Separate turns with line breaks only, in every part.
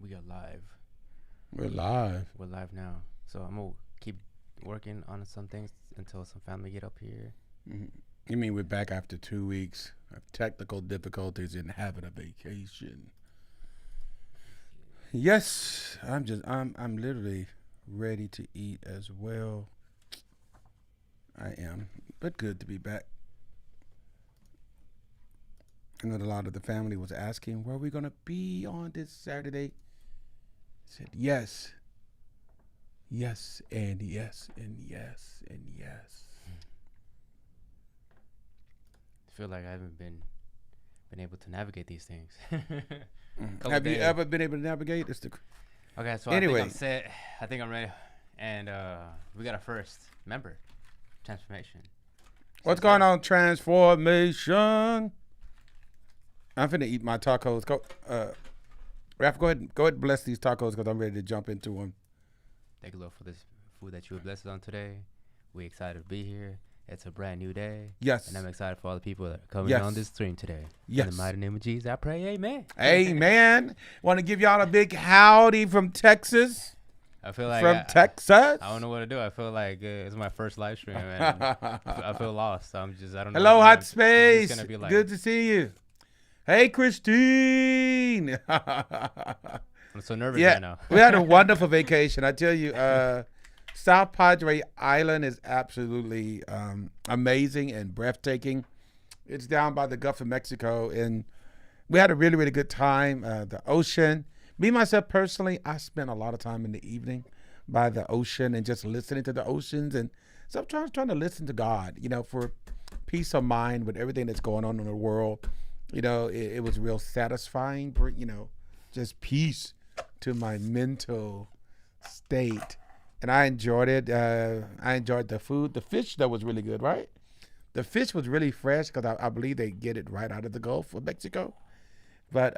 We are live.
We're live.
We're live now. So I'm gonna keep working on some things until some family get up here.
Mhm. You mean we're back after 2 weeks of technical difficulties and having a vacation? Yes, I'm literally ready to eat as well. I am, but good to be back. I know a lot of the family was asking where we gonna be on this Saturday. I said yes, yes, and yes, and yes, and yes.
I feel like I haven't been able to navigate these things.
Have you ever been able to navigate?
Okay, so
Anyway.
I think I'm set. I think I'm ready. And we got our first member, transformation.
What's going on, transformation? I'm finna eat my tacos. Go, Raph, go ahead and bless these tacos because I'm ready to jump into them.
Thank you, Lord, for this food that you have blessed us on today. We're excited to be here. It's a brand new day.
Yes.
And I'm excited for all the people that are coming
Yes.
on this stream today.
Yes.
In the mighty name of Jesus, I pray, amen.
Amen. Want to give y'all a big howdy from Texas.
I feel like
Texas.
I don't know what to do. I feel like it's my first live stream, and I feel lost. I don't know.
Hello,
what
Hot
it's
Space.
gonna be like.
Good to see you. Hey, Christine.
I'm so nervous
Yeah,
right now.
we had a wonderful vacation. I tell you, South Padre Island is absolutely amazing and breathtaking. It's down by the Gulf of Mexico, and we had a really, really good time. The ocean. Me, myself, personally, I spent a lot of time in the evening by the ocean and just listening to the oceans. And so I'm trying to listen to God, for peace of mind with everything that's going on in the world. It was real satisfying, just peace to my mental state. And I enjoyed it. I enjoyed the food. The fish, though, was really good, right? The fish was really fresh because I believe they get it right out of the Gulf of Mexico. But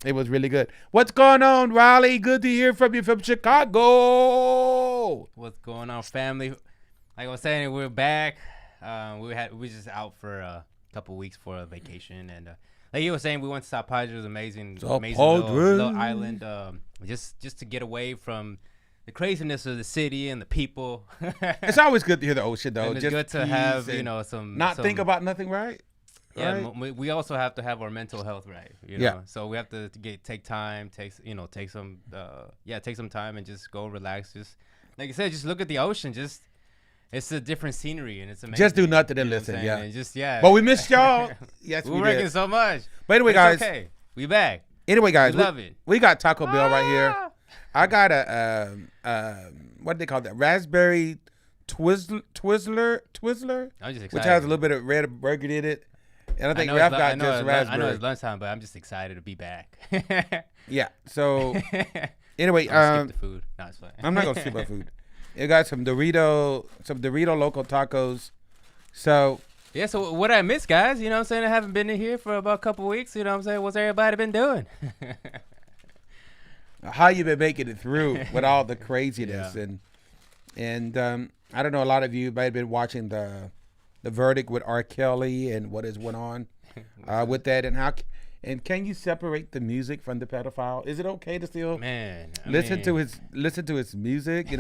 it was really good. What's going on, Riley? Good to hear from you from Chicago.
What's going on, family? Like I was saying, we're back. We were just out for a couple weeks for a vacation, and like you were saying, we went to South Padre. It was amazing little island. Just to get away from the craziness of the city and the people.
It's always good to hear the ocean, though.
And it's good to have some
think about nothing, right?
Yeah,
right?
we also have to have our mental health right.
Yeah.
So we have to take time, take some time and just go relax. Just like you said, just look at the ocean. It's a different scenery and it's amazing.
Just do nothing and listen. Yeah.
And
But we missed y'all. Yes,
we're working so much.
But anyway, guys.
Okay, we back.
Anyway, guys,
we love it.
We got Taco Bell right here. I got a what do they call that? Raspberry Twizzler, which has a little bit of red burgundy in it. And I think Raph got just raspberry.
I know it's lunchtime, but I'm just excited to be back.
Yeah. So anyway,
skip the food. No, it's fine.
I'm not gonna skip my food. It got some Dorito local tacos. So
yeah. So what I missed, guys? You know what I'm saying? I haven't been in here for about a couple weeks. You know what I'm saying? What's everybody been doing?
How you been making it through with all the craziness and I don't know. A lot of you might have been watching the verdict with R. Kelly and what has went on with that and can you separate the music from the pedophile? Is it okay to still listen to his music?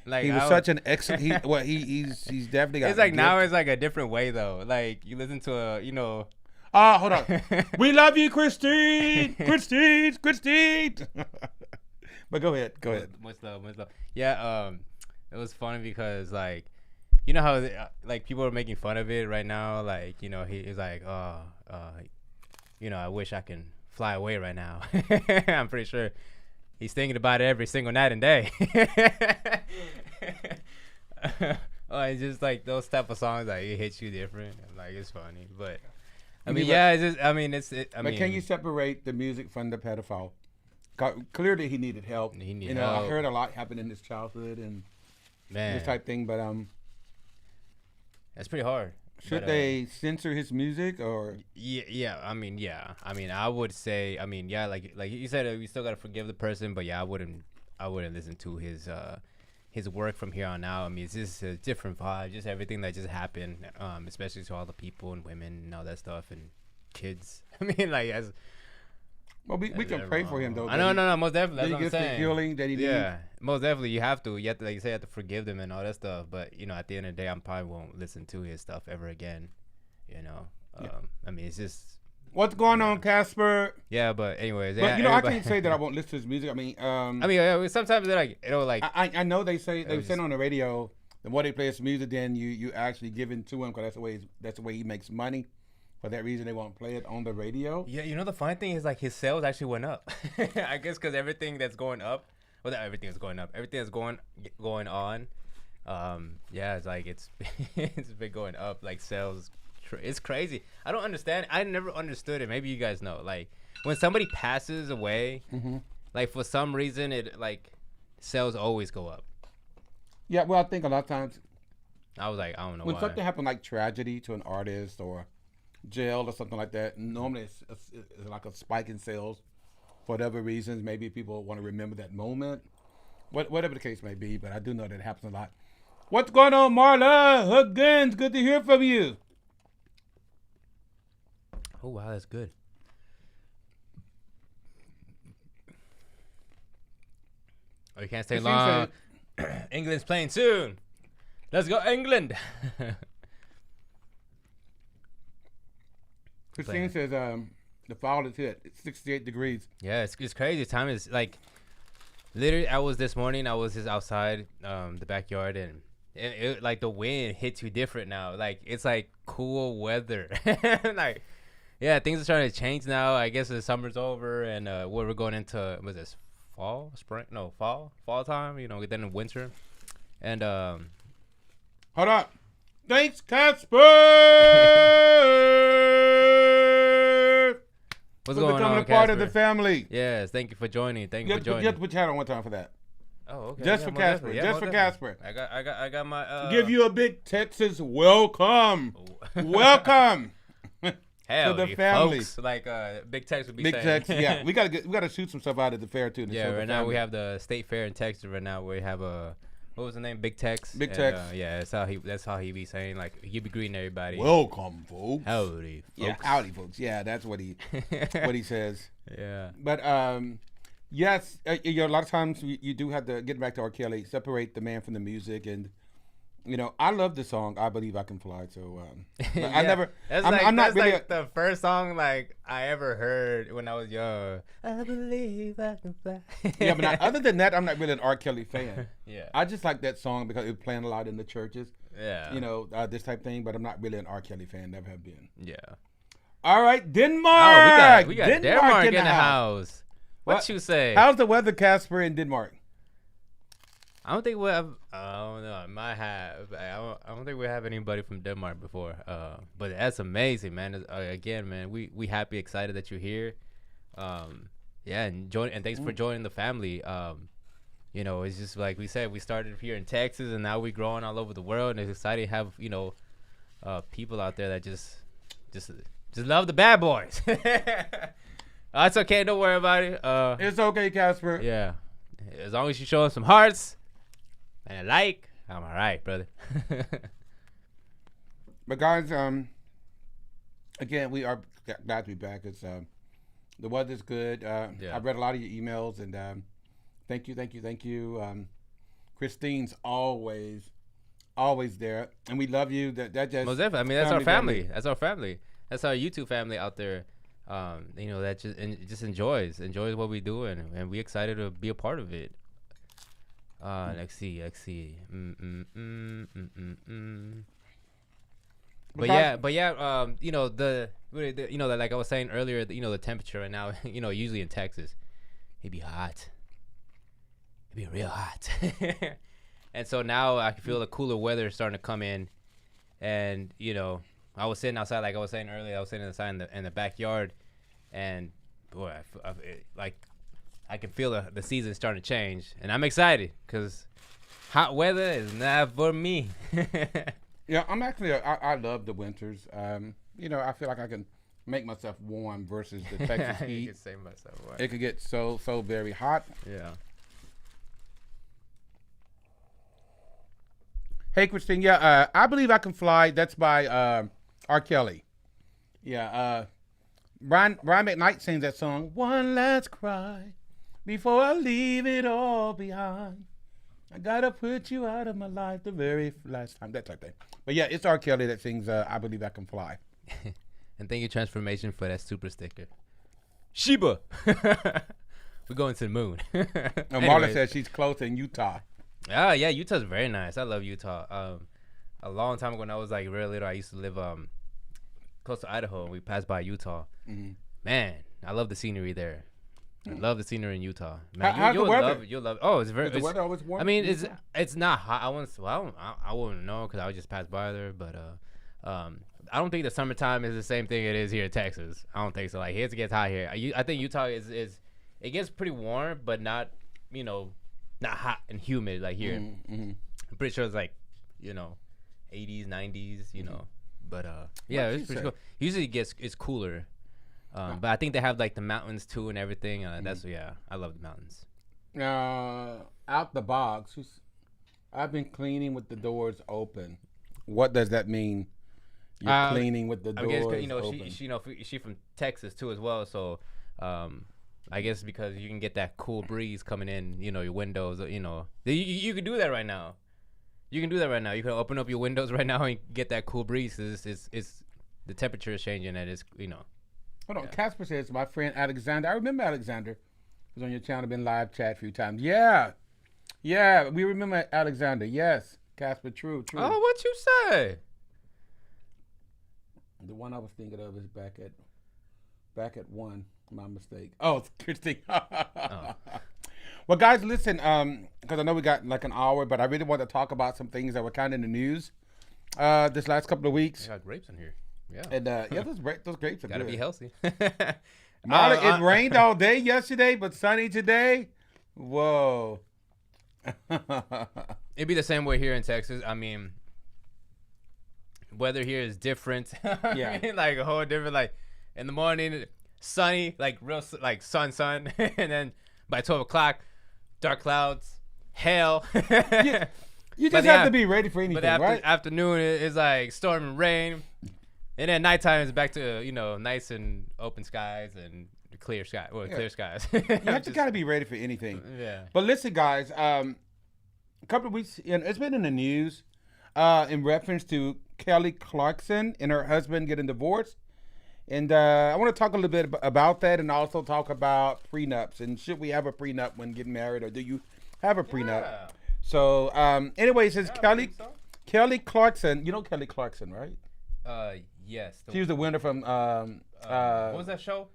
Like he was such an excellent. He's definitely got.
It's like now it's like a different way though. Like you listen to
hold on. We love you, Christine. Christine. But go ahead.
Much love. Yeah. It was funny because like. You know how like people are making fun of it right now, like he's like, I wish I can fly away right now. I'm pretty sure he's thinking about it every single night and day. It's just like those type of songs, like it hits you different. Like it's funny, but but
can you separate the music from the pedophile? Clearly, he needed help. I heard a lot happened in his childhood and this type thing, but
That's pretty hard.
Should they censor his music or?
Yeah. I would say. Like you said, we still gotta forgive the person, but I wouldn't listen to his work from here on out. I mean, it's just a different vibe. Just everything that just happened, especially to all the people and women and all that stuff and kids. I mean, like
Well, we can pray for him though.
I know, no, most definitely. That's what I'm
get the
saying.
healing that he needs.
Yeah, most definitely. You have to. You have to, like you say, you have to forgive them and all that stuff. But at the end of the day, I probably won't listen to his stuff ever again. I mean, it's just.
What's going on, Casper?
Yeah, but anyways,
but I can't say that I won't listen to his music. I mean,
sometimes they're like,
I know they say on the radio the more they play his music, then you actually give it to him because that's the way he makes money. For that reason, they won't play it on the radio.
Yeah, the funny thing is like his sales actually went up. I guess because everything that's going up, well, not everything is going up. Everything that's going on. It's like it's been going up. Like sales, it's crazy. I don't understand. I never understood it. Maybe you guys know. Like when somebody passes away, like for some reason it like sales always go up.
Yeah, well, I think a lot of times.
I was like, I don't know
when something happened like tragedy to an artist or jail or something like that, normally it's like a spike in sales for whatever reasons. Maybe people want to remember that moment, whatever the case may be. But I do know that it happens a lot. What's going on, Marla? Huggins, good to hear from you.
Oh wow, that's good. Oh, you can't stay long. England's playing soon. Let's go, England.
Christine says the foul is hit. It's 68 degrees.
Yeah, it's crazy. Time is like literally. I was just outside the backyard, and it like the wind hits you different now. Like it's like cool weather. Like yeah, things are starting to change now. I guess the summer's over, and we're going into fall time. Then winter, and
hold up. Thanks, Casper.
What's going on,
becoming a part of the family.
Yes, thank you for joining.
You have to put your hat on one time for that.
Oh, okay.
Just for Casper. Just for Casper.
I got my.
Give you a big Texas welcome. Welcome.
Hell,
to the family.
Folks, like Big Tex would be
Big
saying.
Tex, yeah. We gotta shoot some stuff out at the fair too.
Yeah, right now we have the state fair in Texas. Right now we have what was the name? Big Tex.
Big Tex.
Yeah, that's how he be saying. Like he be greeting everybody.
Welcome, folks.
Howdy, folks.
Yeah, howdy, folks. Yeah, that's what he says.
Yeah.
But yes, a lot of times you do have to get back to R. Kelly, separate the man from the music, and I love the song "I Believe I Can Fly." So
yeah,
I never.
I'm not really like the first song like I ever heard when I was young. I believe I can fly.
Yeah, but other than that, I'm not really an R. Kelly fan.
Yeah,
I just like that song because it was playing a lot in the churches.
Yeah,
this type of thing. But I'm not really an R. Kelly fan. Never have been.
Yeah.
All right, Denmark.
Oh, we got Denmark in the house. What you say?
How's the weather, Casper, in Denmark?
I don't think we have. I don't know. I might have. I don't think we have anybody from Denmark before. But that's amazing, man. Again, man, we happy, excited that you're here. Yeah, and thanks for joining the family. It's just like we said, we started here in Texas, and now we're growing all over the world, and it's exciting to have people out there that just love the bad boys. It's okay. Don't worry about it.
It's okay, Casper.
Yeah, as long as you show us some hearts. And I'm all right, brother.
But guys, again, we are glad to be back. It's the weather's good. I've read a lot of your emails, and thank you. Christine's always there, and we love you. That just
most definitely. I mean, that's our family. That's our family. That's our YouTube family out there. That just enjoys what we do, and we excited to be a part of it. Let's see. But yeah, like I was saying earlier, the temperature right now, usually in Texas, it'd be hot. It'd be real hot. And so now I can feel the cooler weather starting to come in, and I was sitting outside, like I was saying earlier, I was sitting outside in the backyard, and boy, I can feel the season starting to change, and I'm excited because hot weather is not for me.
Yeah, I'm actually. I love the winters. I feel like I can make myself warm versus the Texas heat.
You can say myself warm.
It could get so very hot.
Yeah.
Hey, Christine. Yeah, I Believe I Can Fly. That's by R. Kelly. Yeah. Brian McKnight sings that song. One last cry before I leave it all behind. I gotta put you out of my life the very last time. That type of thing. But yeah, it's R. Kelly that sings I Believe I Can Fly.
And thank you, Transformation, for that super sticker. Sheba. We're going to the moon.
Marla says she's close in Utah.
Ah, yeah, Utah's very nice. I love Utah. A long time ago when I was like real little, I used to live close to Idaho, and we passed by Utah. Mm-hmm. Man, I love the scenery there. I love the scenery in Utah. Man, you'll love it. You'll love it. Oh, it's very.
Is the weather always warm?
I mean, it's not hot. I wouldn't know because I would just pass by there. But I don't think the summertime is the same thing it is here in Texas. I don't think so. Like it gets hot here. I think Utah is it gets pretty warm, but not not hot and humid like here. Mm-hmm. I'm pretty sure it's like 80s, 90s. But yeah, it's pretty cool. Usually it's cooler. But I think they have like the mountains too and everything. I love the mountains.
Out the box. I've been cleaning with the doors open. What does that mean? You're cleaning with the doors open. She from Texas too as well. So I guess because you can get that cool breeze coming in. Your windows. You can do that right now. You can can open up your windows right now and get that cool breeze. It's the temperature is changing and it's Hold on. Casper says, my friend Alexander. I remember Alexander. Was on your channel, been live chat a few times. Yeah, we remember Alexander. Yes, Casper, true.
Oh, what you say?
The one I was thinking of is back at one. My mistake. Oh, it's Christine. Well, guys, listen. Because I know we got like an hour, but I really want to talk about some things that were kind of in the news this last couple of weeks.
I got grapes in here. Yeah. And
those grapes are
gotta be healthy.
Marla, it rained all day yesterday, but sunny today. Whoa.
It'd be the same way here in Texas. I mean, weather here is different.
Yeah.
Like a whole different. Like in the morning, sunny, like real, like sun, and then by 12 o'clock, dark clouds, hail.
You just have to be ready for anything,
but
right?
Afternoon is like storm and rain. And then nighttime is back to, nice and open skies and clear sky. Well, clear skies.
You have to kind of be ready for anything.
Yeah.
But listen, guys, a couple of weeks, it's been in the news in reference to Kelly Clarkson and her husband getting divorced. And I want to talk a little bit about that and also talk about prenups. And should we have a prenup when getting married, or do you have a prenup? Yeah. So, anyway, it says Kelly Clarkson. You know Kelly Clarkson, right?
Yes.
She was the winner from
what was that show?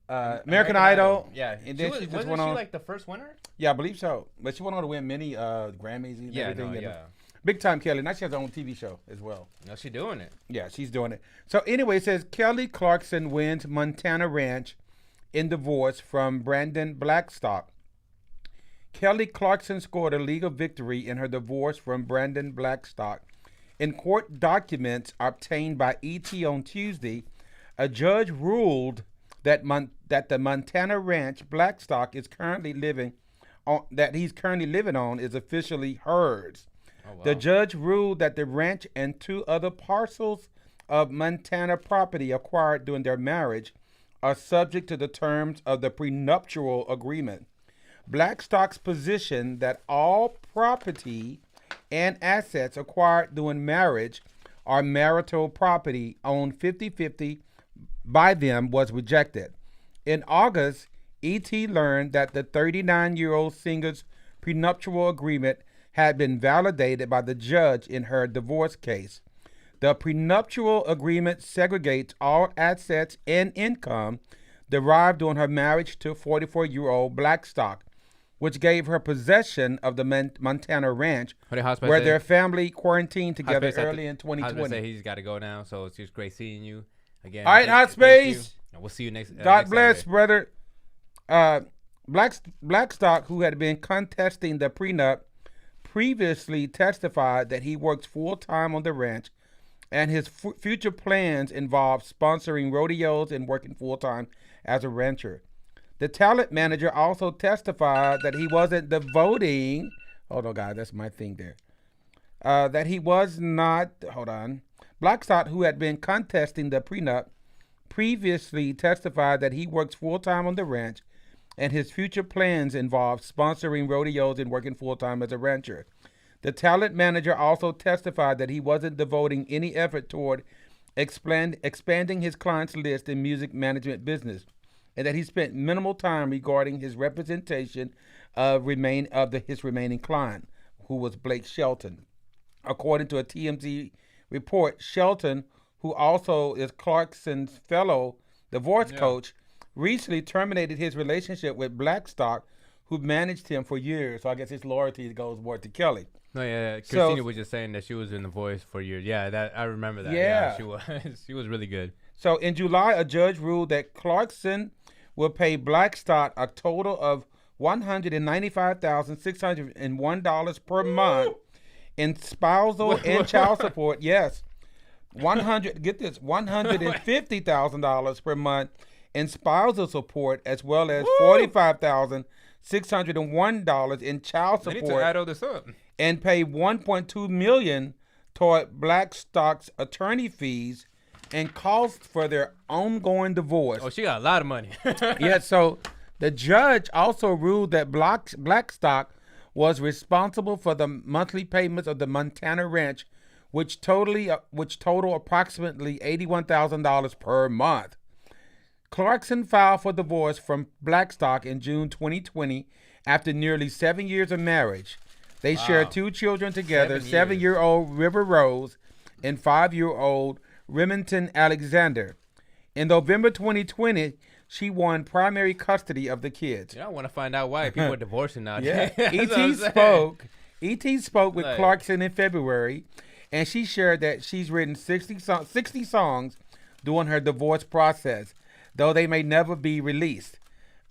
American Idol.
Yeah.
And then she
wasn't she like the first winner?
Yeah, I believe so. But she went on to win many Grammys and everything.
Yeah.
Big time Kelly. Now she has her own TV show as well.
No, she's doing it.
Yeah, she's doing it. So anyway, it says Kelly Clarkson wins Montana ranch in divorce from Brandon Blackstock. Kelly Clarkson scored a legal victory in her divorce from Brandon Blackstock. In court documents obtained by ET on Tuesday, a judge ruled that the Montana ranch Blackstock is currently living on is officially hers. Oh, wow. The judge ruled that the ranch and 2 other parcels of Montana property acquired during their marriage are subject to the terms of the prenuptial agreement. Blackstock's position that all property and assets acquired during marriage are marital property owned 50-50 by them was rejected. In August, E.T. learned that the 39-year-old singer's prenuptial agreement had been validated by the judge in her divorce case. The prenuptial agreement segregates all assets and income derived during her marriage to 44-year-old Blackstock, which gave her possession of the Montana ranch, where their family quarantined together early in 2020.
I was say he's got to go now, so it's just great seeing you again.
All right, Hot Space.
We'll see you next.
God
next
bless,
Saturday.
Brother. Blackstock, who had been contesting the prenup, previously testified that he works full-time on the ranch, and his future plans involve sponsoring rodeos and working full-time as a rancher. The talent manager also testified that he wasn't devoting. Hold on, guys, that's my thing there. That he was not. Hold on. Blackstock, who had been contesting the prenup, previously testified that he works full-time on the ranch, and his future plans involve sponsoring rodeos and working full-time as a rancher. The talent manager also testified that he wasn't devoting any effort toward expanding his clients' list in music management business, and that he spent minimal time regarding his representation of his remaining client, who was Blake Shelton. According to a TMZ report, Shelton, who also is Clarkson's fellow divorce coach, recently terminated his relationship with Blackstock, who managed him for years. So I guess his loyalty goes more to Kelly.
No, yeah. Christina was just saying that she was in The Voice for years. Yeah, that I remember that. Yeah, she was. She was really good.
So in July, a judge ruled that Clarkson will pay Blackstock a total of $195,601 per month in spousal and child support. Yes, $150,000 per month in spousal support, as well as $45,601 in child support.
They need to add all this up.
And pay $1.2 million toward Blackstock's attorney fees and costs for their ongoing divorce.
Oh, she got a lot of money.
Yeah, so the judge also ruled that Blackstock was responsible for the monthly payments of the Montana ranch, which total approximately $81,000 per month. Clarkson filed for divorce from Blackstock in June 2020 after nearly 7 years of marriage. They share 2 children together, 7-year-old River Rose and 5-year-old Remington Alexander. In November 2020, she won primary custody of the kids.
Yeah, I want to find out why people are divorcing now.
Yeah. E.T. spoke with Clarkson in February, and she shared that she's written 60 songs during her divorce process, though they may never be released.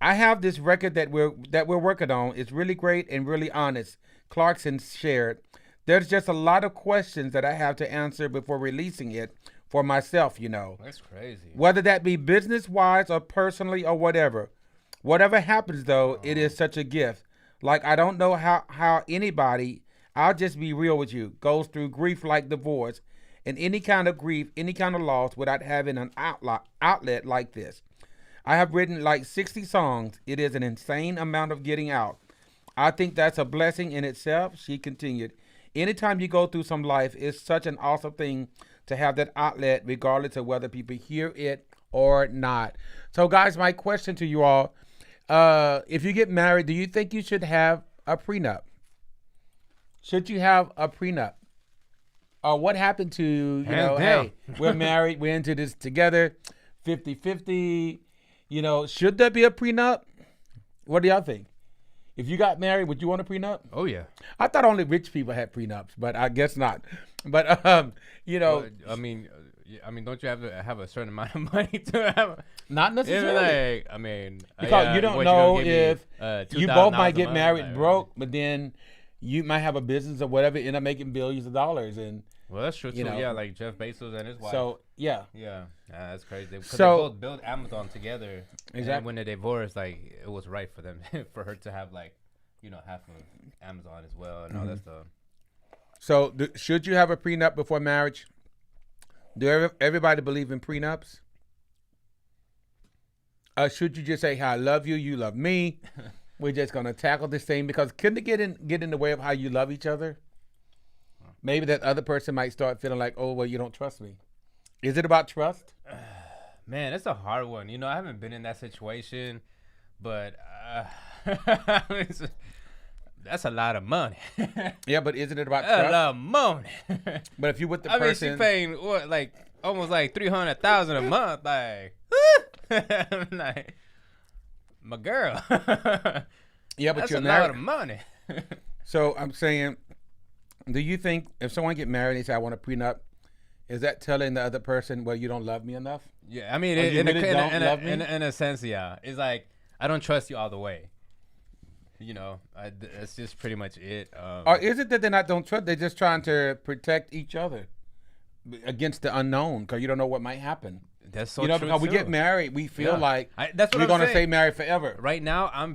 I have this record that we're working on. It's really great and really honest, Clarkson shared. There's just a lot of questions that I have to answer before releasing it for myself, you know.
That's crazy.
Whether that be business-wise or personally or whatever. Whatever happens, though, it is such a gift. Like, I don't know how anybody, I'll just be real with you, goes through grief like divorce and any kind of grief, any kind of loss without having an outlet like this. I have written like 60 songs. It is an insane amount of getting out. I think that's a blessing in itself, she continued. Anytime you go through some life, it's such an awesome thing to have that outlet, regardless of whether people hear it or not. So, guys, my question to you all, if you get married, do you think you should have a prenup? Should you have a prenup? Or what happened to, hey, we're married, we're into this together, 50-50, should there be a prenup? What do y'all think? If you got married, would you want a prenup?
Oh, yeah.
I thought only rich people had prenups, but I guess not. But,
Well, I mean, don't you have to have a certain amount of money to have?
Not necessarily.
Because
you don't know if you both might get married broke, but then you might have a business or whatever, end up making billions of dollars. And
well, that's true too. Yeah, like Jeff Bezos and his wife.
So
yeah, that's crazy. Because they both built Amazon together.
Exactly.
And when they divorced, like it was right for them for her to have half of Amazon as well and all that stuff.
So should you have a prenup before marriage? Do everybody believe in prenups? Should you just say, "Hey, I love you, you love me. We're just gonna tackle this thing"? Because couldn't it get in the way of how you love each other? Maybe that other person might start feeling like, "Oh, well, you don't trust me." Is it about trust?
Man, it's a hard one. I haven't been in that situation, but that's a lot of money.
Yeah, but isn't it about trust?
A lot of money.
But if you with the person,
she paying almost like $300,000 a month, like my girl.
Yeah, but
that's
you're
a
married.
lot of money.
So I'm saying, do you think if someone get married and they say, "I want a prenup," is that telling the other person, "Well, you don't love me enough"?
Yeah, I mean, in a sense, yeah. It's like I don't trust you all the way. That's just pretty much it.
Or is it that they don't trust? They're just trying to protect each other against the unknown because you don't know what might happen.
That's so true.
Because we get married, we feel like
that's what
we're going to stay married forever.
Right now, oh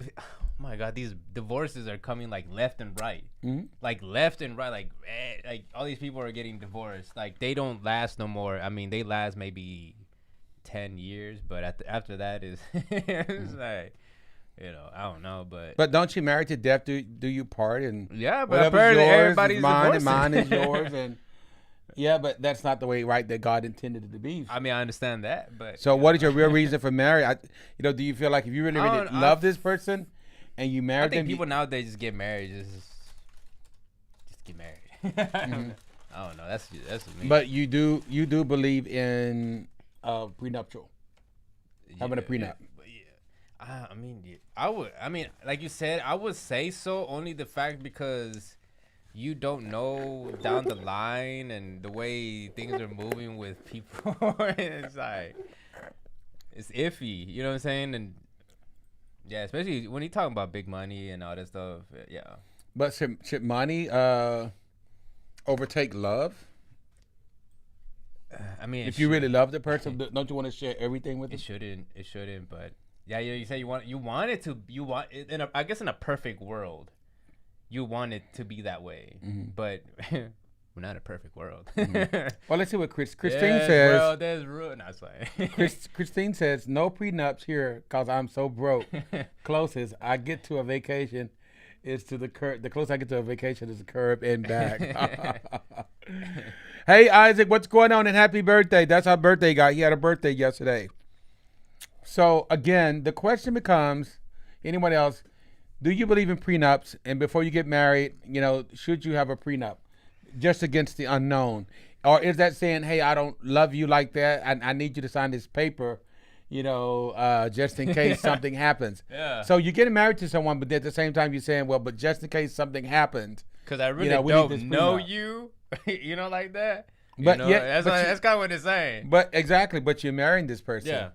my God, these divorces are coming like left and right.
Mm-hmm.
Like left and right. Like all these people are getting divorced. Like they don't last no more. I mean, they last maybe 10 years, but after that is it's like, I don't know,
but don't you marry to death do you part, and
yeah, but apparently everybody's
mine
divorcing.
and mine is yours, and yeah, but that's not the way that God intended it to be.
I mean, I understand that, but
so what is your real reason for marriage? Do you feel like if you really love this person and you marry them?
I think people nowadays just get married, just get married. Mm-hmm. I don't know. That's me.
But you do believe in prenuptial, having a prenup.
I would. I mean, like you said, I would say so. Only the fact because you don't know down the line and the way things are moving with people. It's like it's iffy. You know what I'm saying? And yeah, especially when you're talking about big money and all that stuff. Yeah.
But should money overtake love?
I mean,
if you really love the person, don't you want to share everything with them?
It shouldn't. But yeah, you say you want it to. You want it I guess in a perfect world, you want it to be that way. Mm-hmm. But we're not a perfect world.
Mm-hmm. Well, let's see what Christine says.
Well, there's ruin. I say.
Christine says no prenups here because I'm so broke. Closest I get to a vacation is to the curb. The closest I get to a vacation is the curb and back. Hey, Isaac, what's going on? And happy birthday. That's our birthday guy. He had a birthday yesterday. So, again, the question becomes, anyone else, do you believe in prenups? And before you get married, should you have a prenup just against the unknown? Or is that saying, hey, I don't love you like that. I need you to sign this paper, just in case something happens. Yeah. So you're getting married to someone, but at the same time you're saying, well, but just in case something happens.
Because I really don't know you. Like that. But that's kind of what it's saying.
But exactly. But you're marrying this person. Yeah.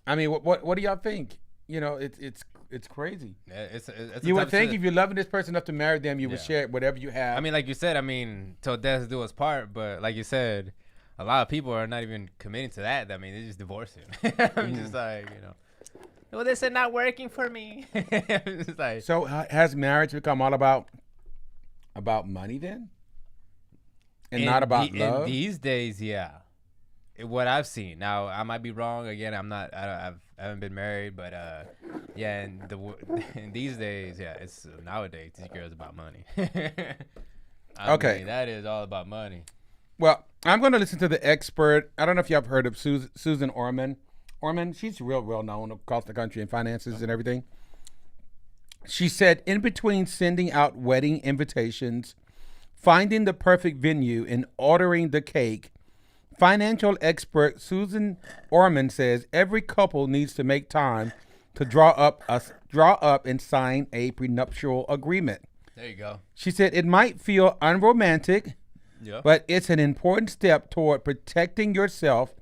I mean, what do y'all think? It's crazy. Yeah, it's you would think if you're loving this person enough to marry them, you would share whatever you have.
I mean, like you said, till death do us part. But like you said, a lot of people are not even committing to that. I mean, they're just divorcing. I'm just like, well, this is not working for me. Like,
so has marriage become all about money then? And not about love?
In these days, yeah. What I've seen. Now, I might be wrong. Again, I haven't been married, but yeah. In these days, yeah, it's nowadays these girls about money. I mean, that is all about money.
Well, I'm going to listen to the expert. I don't know if you have heard of Susan Orman. She's real known across the country in finances and everything. She said, in between sending out wedding invitations, finding the perfect venue, and ordering the cake, financial expert Susan Orman says every couple needs to make time to draw up and sign a prenuptial agreement.
There you go.
She said it might feel unromantic, but it's an important step toward protecting yourself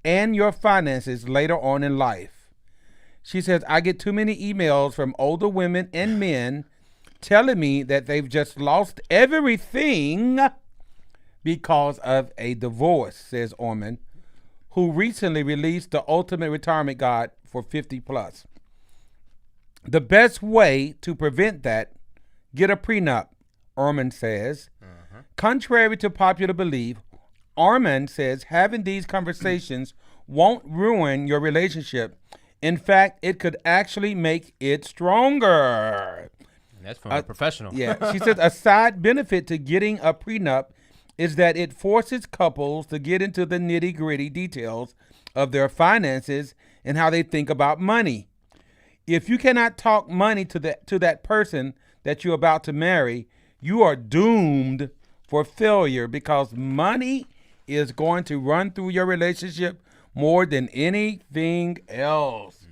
and your finances later on in life. She says, I get too many emails from older women and men telling me that they've just lost everything because of a divorce, says Orman, who recently released the Ultimate Retirement Guide for 50 plus. The best way to prevent that, get a prenup, Orman says. Uh-huh. Contrary to popular belief, Orman says having these conversations won't ruin your relationship. In fact, it could actually make it stronger.
That's from a professional.
Yeah. She says a side benefit to getting a prenup is that it forces couples to get into the nitty-gritty details of their finances and how they think about money. If you cannot talk money to that person that you're about to marry, you are doomed for failure because money is going to run through your relationship more than anything else.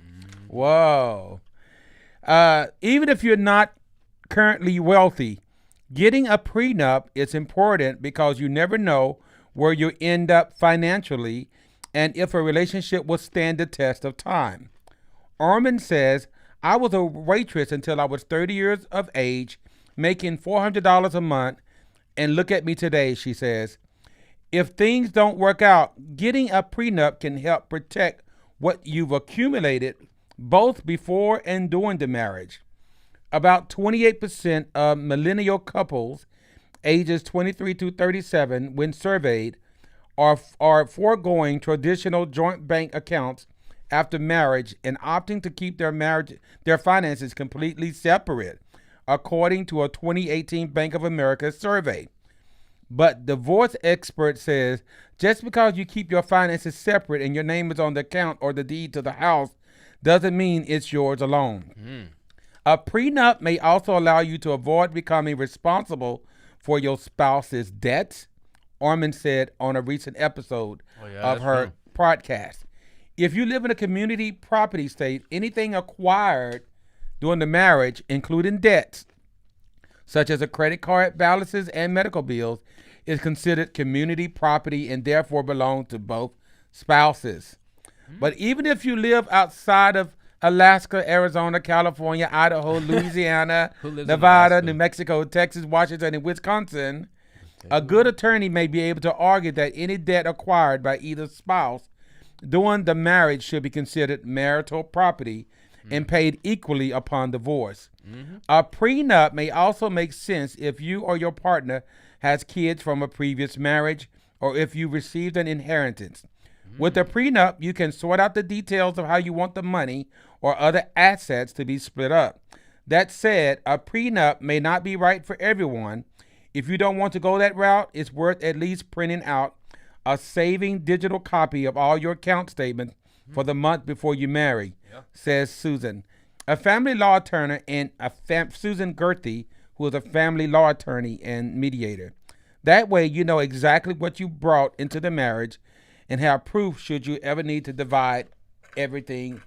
Whoa. Even if you're not currently wealthy, getting a prenup is important because you never know where you end up financially and if a relationship will stand the test of time. Orman says, I was a waitress until I was 30 years of age, making $400 a month, and look at me today, she says. If things don't work out, getting a prenup can help protect what you've accumulated both before and during the marriage. About 28% of millennial couples ages 23 to 37, when surveyed, are foregoing traditional joint bank accounts after marriage and opting to keep their finances completely separate, according to a 2018 Bank of America survey. But divorce expert says just because you keep your finances separate and your name is on the account or the deed to the house doesn't mean it's yours alone. A prenup may also allow you to avoid becoming responsible for your spouse's debts, Orman said on a recent episode of her podcast. If you live in a community property state, anything acquired during the marriage, including debts, such as a credit card balances and medical bills, is considered community property and therefore belongs to both spouses. But even if you live outside of Alaska, Arizona, California, Idaho, Louisiana, Nevada, New Mexico, Texas, Washington, and Wisconsin, a good attorney may be able to argue that any debt acquired by either spouse during the marriage should be considered marital property and paid equally upon divorce. A prenup may also make sense if you or your partner has kids from a previous marriage or if you received an inheritance. With a prenup, you can sort out the details of how you want the money or other assets to be split up. That said, a prenup may not be right for everyone. If you don't want to go that route, it's worth at least printing out a saving digital copy of all your account statements for the month before you marry, says Susan. A family law attorney and Susan Gerthy, who is a family law attorney and mediator. That way you know exactly what you brought into the marriage and have proof should you ever need to divide everything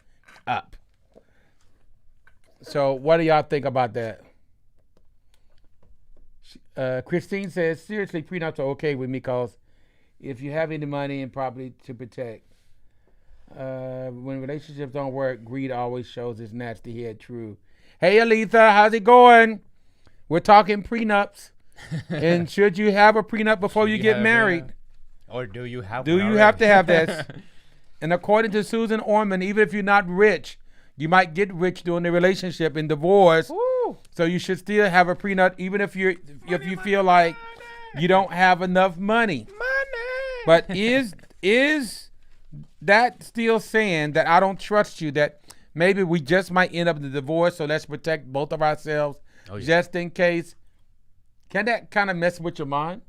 up. So what do y'all think about that? Christine says, seriously, prenups are okay with me because if you have any money and property to protect, when relationships don't work, greed always shows its nasty head. True. Hey, Aletha, how's it going? We're talking prenups. And should you have a prenup before you get married?
Or do you have
Do you have to have this? And according to Susan Orman, even if you're not rich, you might get rich during the relationship and divorce. Woo. So you should still have a prenup, even if you feel like you don't have enough money. But is that still saying that I don't trust you, that maybe we just might end up in the divorce, so let's protect both of ourselves just in case? Can that kind of mess with your mind?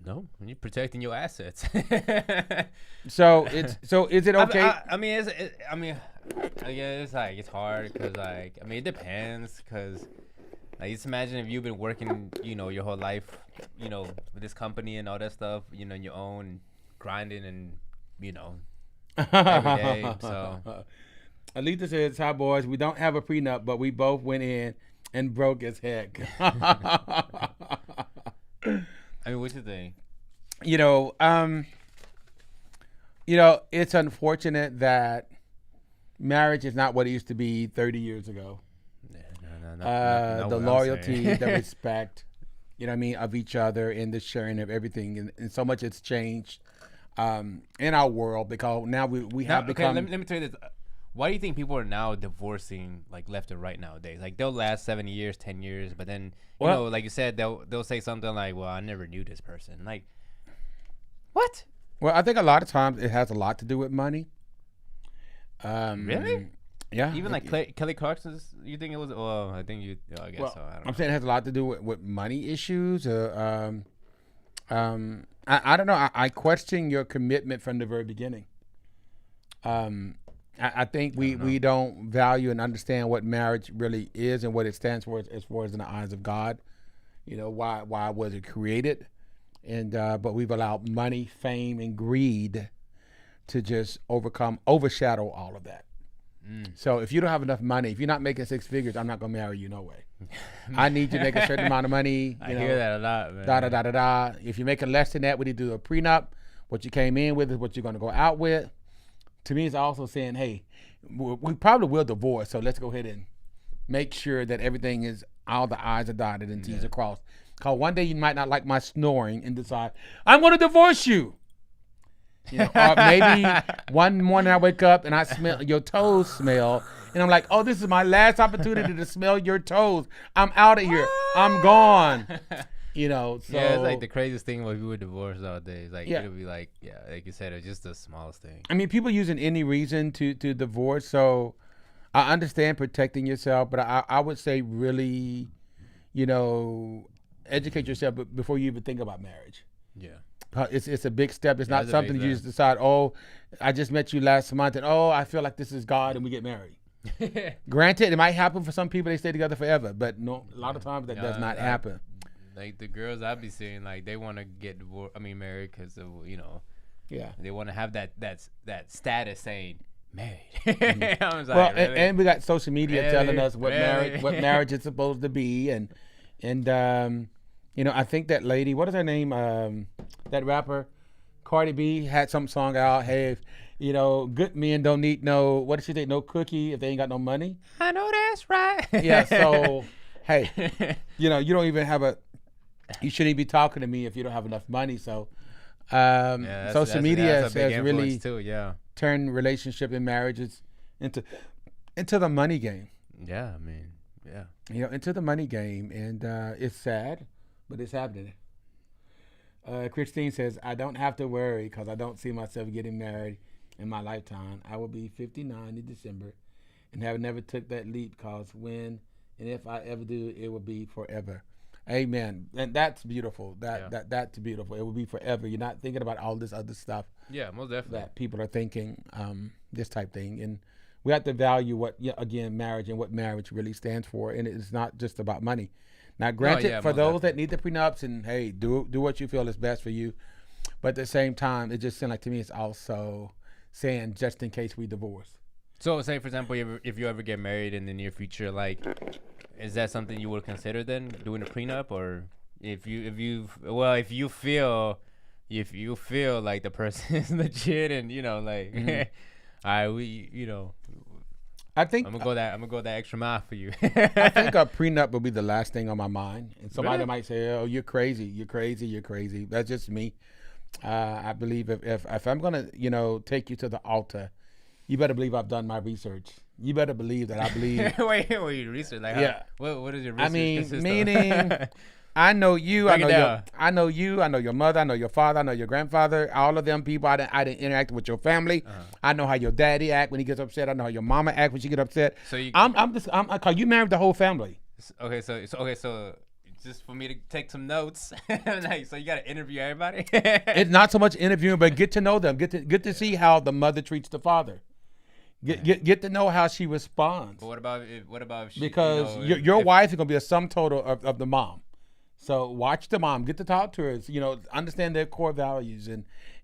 No, you're protecting your assets.
So is it okay?
It's hard because it depends because just imagine if you've been working your whole life with this company and all that stuff on your own, grinding and every day. So
Alita says, "Hi boys, we don't have a prenup, but we both went in and broke as heck."
What's the thing?
It's unfortunate that marriage is not what it used to be 30 years ago. No, the loyalty, the respect, of each other and the sharing of everything. And so much has changed in our world because now we have become...
Let me tell you this. Why do you think people are now divorcing left and right nowadays? They'll last 7 years, 10 years, but then like you said, they'll say something like, "Well, I never knew this person." What?
Well, I think a lot of times it has a lot to do with money.
Really?
Yeah.
Even Kelly Clarkson's. You think it was? Well, I think you. I guess so. I don't know.
I'm saying it has a lot to do with money issues. I don't know. I question your commitment from the very beginning. I think we don't value and understand what marriage really is and what it stands for as far as in the eyes of God. Why was it created? And but we've allowed money, fame, and greed to just overshadow all of that. So if you don't have enough money, if you're not making six figures, I'm not gonna marry you. No way. I need you to make a certain amount of money.
I hear that a lot, man.
If you're making less than that, we need to do a prenup. What you came in with is what you're gonna go out with. To me, it's also saying, hey, we probably will divorce, so let's go ahead and make sure that everything is, all the I's are dotted and T's are crossed. Because one day you might not like my snoring and decide, I'm going to divorce you. Or maybe one morning I wake up and I smell your toes smell, and I'm like, oh, this is my last opportunity to smell your toes. I'm out of here. I'm gone. You know, so
yeah, it's like the craziest thing when people divorce nowadays. Like it'll be like, like you said, it's just the smallest thing.
I mean, people using any reason to divorce. So I understand protecting yourself, but I would say really, you know, educate yourself before you even think about marriage.
Yeah.
It's a big step. It's not something you just decide, oh, I just met you last month and oh, I feel like this is God and we get married. Granted, it might happen for some people, they stay together forever, but no, a lot of times that does not happen.
Like the girls I be seeing, like they want to get married because of, you know, they want to have that status saying married. I was like,
well,
really?
and we got social media telling us what marriage is supposed to be, and you know, I think that lady, what is her name? That rapper, Cardi B, had some song out. Hey, if, you know, good men don't need what did she say? No cookie if they ain't got no money.
I know that's right.
Yeah. So, hey, you know, you don't even have you shouldn't be talking to me if you don't have enough money. So, social media has really turned relationship and marriages into the money game.
Yeah, I mean, yeah.
You know, into the money game, and it's sad, but it's happening. Christine says, I don't have to worry because I don't see myself getting married in my lifetime. I will be 59 in December and have never took that leap because when and if I ever do, it will be forever. Amen. And that's beautiful. That's beautiful. It will be forever. You're not thinking about all this other stuff.
Yeah, most definitely.
That people are thinking, this type thing. And we have to value marriage and what marriage really stands for. And it's not just about money. Now, granted, for those that need the prenups and, hey, do what you feel is best for you. But at the same time, it just seems like to me it's also saying just in case we divorce.
So, say, for example, if you ever get married in the near future, like, is that something you would consider then, doing a prenup? Or if you feel like the person is legit and, you know, like, all right, you know,
I think
I'm gonna go that extra mile for you.
I think a prenup would be the last thing on my mind. And somebody might say, "Oh, you're crazy. You're crazy. You're crazy." That's just me. I believe if I'm gonna, you know, take you to the altar, you better believe I've done my research. You better believe that I believe.
Wait, you research? Like, what is your research?
I mean, meaning, I know you. I know you. I know your mother. I know your father. I know your grandfather. All of them people. I didn't interact with your family. I know how your daddy act when he gets upset. I know how your mama act when she get upset. So cause you married the whole family.
Okay, so just for me to take some notes. Like, so you got to interview everybody.
It's not so much interviewing, but get to know them. Get to see how the mother treats the father. Get to know how she responds.
But what about if she,
because your wife is gonna be a sum total of the mom. So watch the mom. Get to talk to her. You know, understand their core values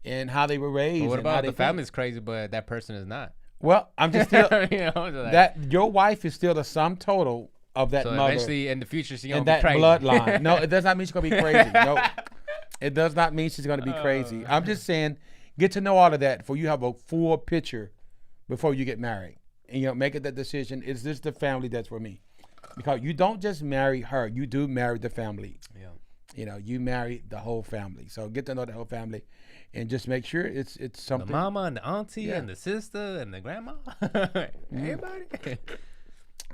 and how they were raised.
But what about the family's crazy, but that person is not?
Well, I'm just still that your wife is still the sum total of that mother.
Eventually, in the future, she's gonna
be crazy. And that bloodline. No, it does not mean she's gonna be crazy. No, it does not mean she's gonna be crazy. I'm just saying, get to know all of that before you have a full picture before you get married. And, you know, make it that decision. Is this the family that's for me? Because you don't just marry her, you do marry the family. Yeah. You know, you marry the whole family. So get to know the whole family and just make sure it's something.
The mama and the auntie and the sister and the grandma. Everybody.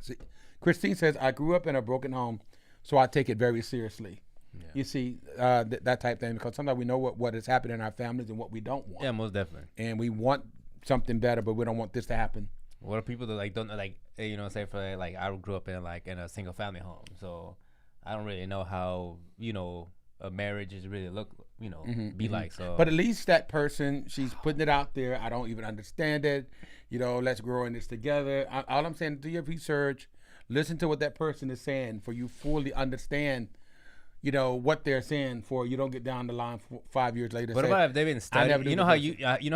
See, Christine says, I grew up in a broken home, so I take it very seriously. Yeah. You see, that type thing, because sometimes we know what has happened in our families and what we don't want.
Yeah, most definitely.
And we want something better, but we don't want this to happen.
What are people that like don't like, you know, say for like I grew up in a single family home, so I don't really know how, you know, a marriage is really look, you know, be like. So,
but at least that person, she's putting it out there. I don't even understand it. You know, let's grow in this together. All I'm saying, do your research, listen to what that person is saying, for you fully understand, you know, what they're saying, for you don't get down the line 5 years later.
What about if they've been studying? You know how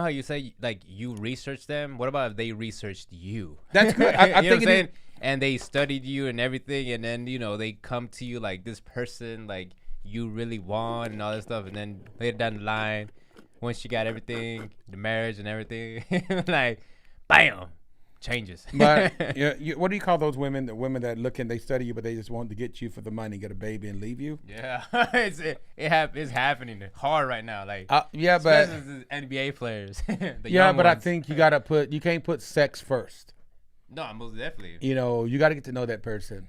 you say like you research them. What about if they researched you?
That's good. I think
saying, and they studied you and everything, and then, you know, they come to you like this person like you really want and all that stuff, and then later down the line, once you got everything, the marriage and everything, like bam, changes.
But what do you call those women? The women that look and they study you, but they just want to get you for the money, get a baby, and leave you.
Yeah, it's happening hard right now. Like
but
NBA players.
But I think you can't put sex first.
No, most definitely.
You know, you got to get to know that person.